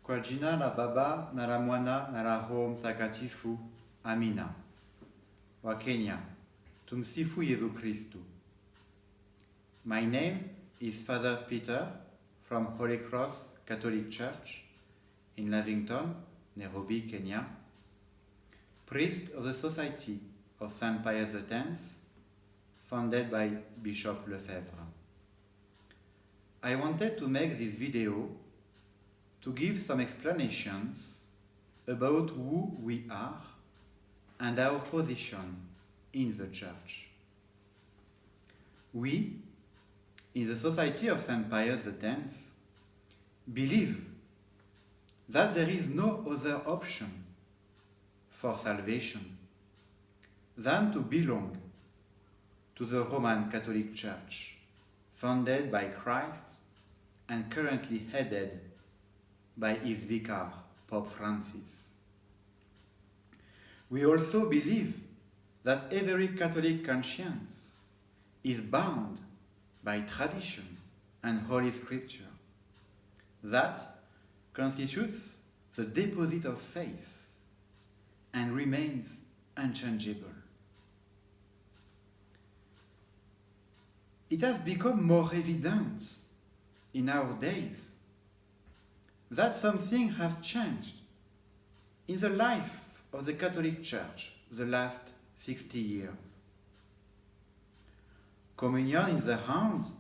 Kwa jina la Baba na la Mwana na la Roho Mtakatifu. Amina. Wa Kenya, tumsifu Yesu Kristu. My name is Father Peter from Holy Cross Catholic Church in Lavington, Nairobi, Kenya, priest of the Society of Saint Pius X, founded by Bishop Lefebvre. I wanted to make this video to give some explanations about who we are and our position in the Church. We, in the Society of Saint Pius X, believe that there is no other option for salvation than to belong to the Roman Catholic Church, founded by Christ and currently headed by his vicar, Pope Francis. We also believe that every Catholic conscience is bound by tradition and Holy Scripture. That constitutes the deposit of faith and remains unchangeable. It has become more evident in our days that something has changed in the life of the Catholic Church the last 60 years. Communion in the hands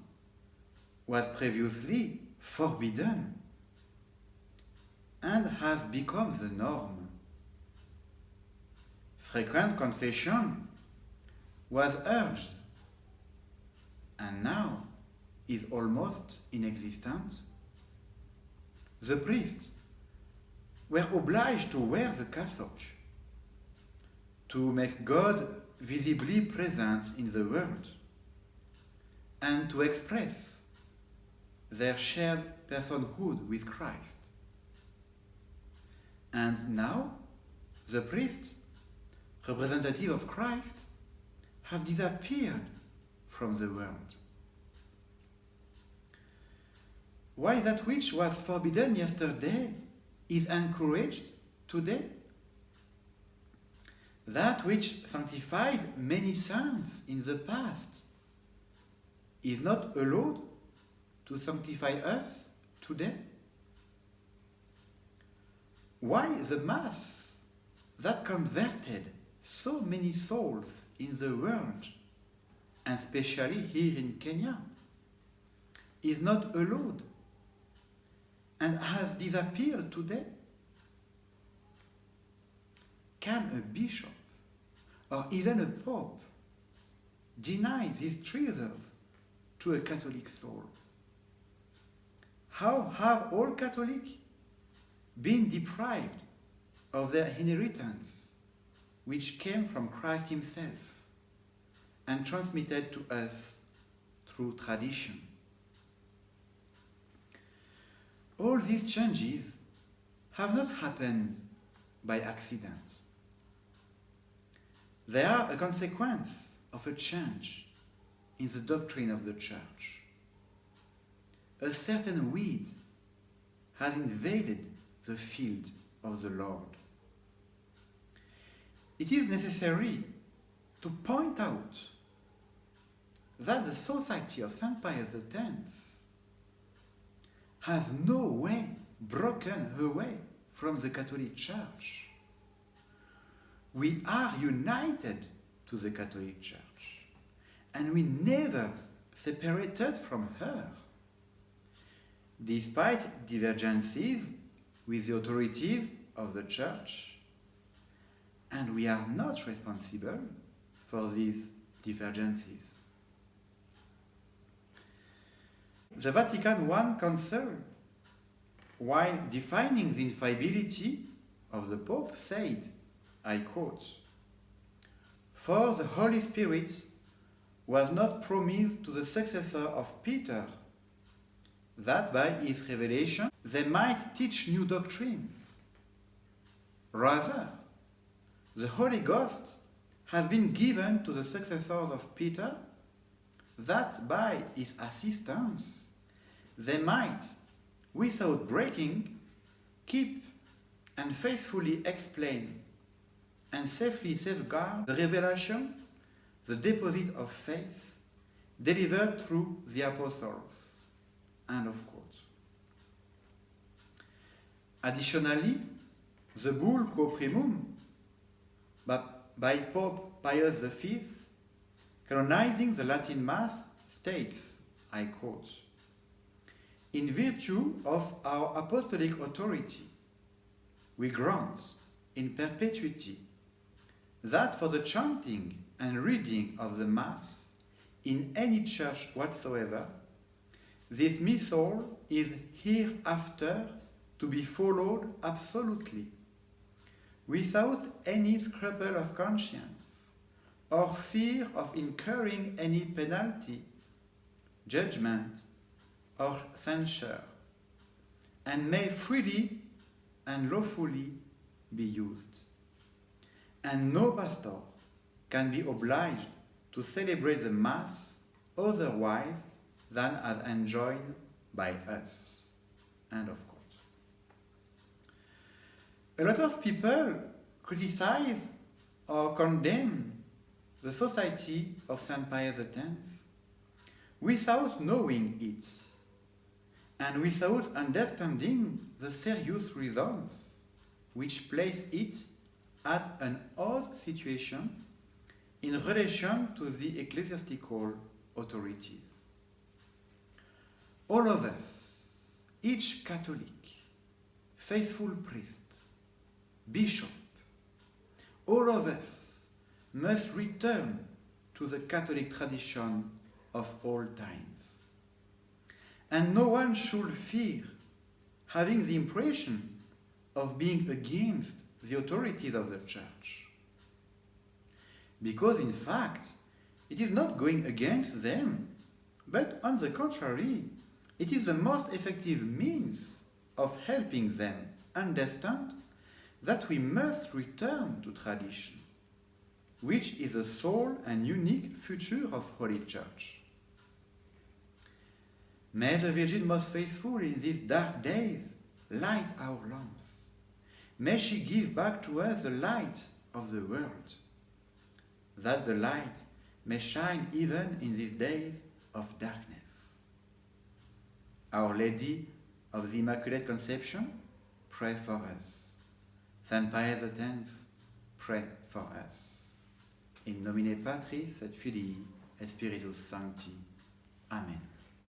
was previously forbidden and has become the norm. Frequent confession was urged and now is almost inexistent. The priests were obliged to wear the cassock to make God visibly present in the world and to express their shared personhood with Christ. And now the priests, representative of Christ, have disappeared from the world. Why that which was forbidden yesterday is encouraged today? That which sanctified many saints in the past is not allowed to sanctify us today? Why the Mass that converted so many souls in the world, and especially here in Kenya, is not allowed and has disappeared today? Can a bishop or even a pope deny these treasures to a Catholic soul? How have all Catholics been deprived of their inheritance, which came from Christ himself and transmitted to us through tradition? All these changes have not happened by accident. They are a consequence of a change in the doctrine of the Church. A certain weed has invaded the field of the Lord. It is necessary to point out that the Society of Saint Pius X has no way broken away from the Catholic Church. We are united to the Catholic Church, and we never separated from her. Despite divergences with the authorities of the Church, and we are not responsible for these divergences. The Vatican I Council, while defining the infallibility of the Pope, said, I quote, "For the Holy Spirit was not promised to the successor of Peter, that by his revelation they might teach new doctrines. Rather, the Holy Ghost has been given to the successors of Peter, that by his assistance they might, without breaking, keep and faithfully explain and safely safeguard the revelation, the deposit of faith delivered through the apostles. End of quote. Additionally, the bull Quo Primum by Pope Pius V, canonizing the Latin Mass, states, I quote, "In virtue of our apostolic authority, we grant in perpetuity that for the chanting and reading of the Mass in any church whatsoever, this missal is hereafter to be followed absolutely, without any scruple of conscience or fear of incurring any penalty, judgment, or censure, and may freely and lawfully be used. And no pastor can be obliged to celebrate the Mass otherwise than as enjoined by us." End of quote. A lot of people criticize or condemn the Society of St. Pius X without knowing it and without understanding the serious reasons which place it at an odd situation in relation to the ecclesiastical authorities. All of us, each Catholic, faithful priest, bishop, all of us must return to the Catholic tradition of all times. And no one should fear having the impression of being against the authorities of the Church. Because in fact, it is not going against them, but on the contrary, it is the most effective means of helping them understand that we must return to tradition, which is the sole and unique future of Holy Church. May the Virgin most faithful in these dark days light our lamps. May she give back to us the light of the world, that the light may shine even in these days of darkness. Our Lady of the Immaculate Conception, pray for us. Saint Pius X, pray for us. In nomine Patris et Filii et Spiritus Sancti. Amen.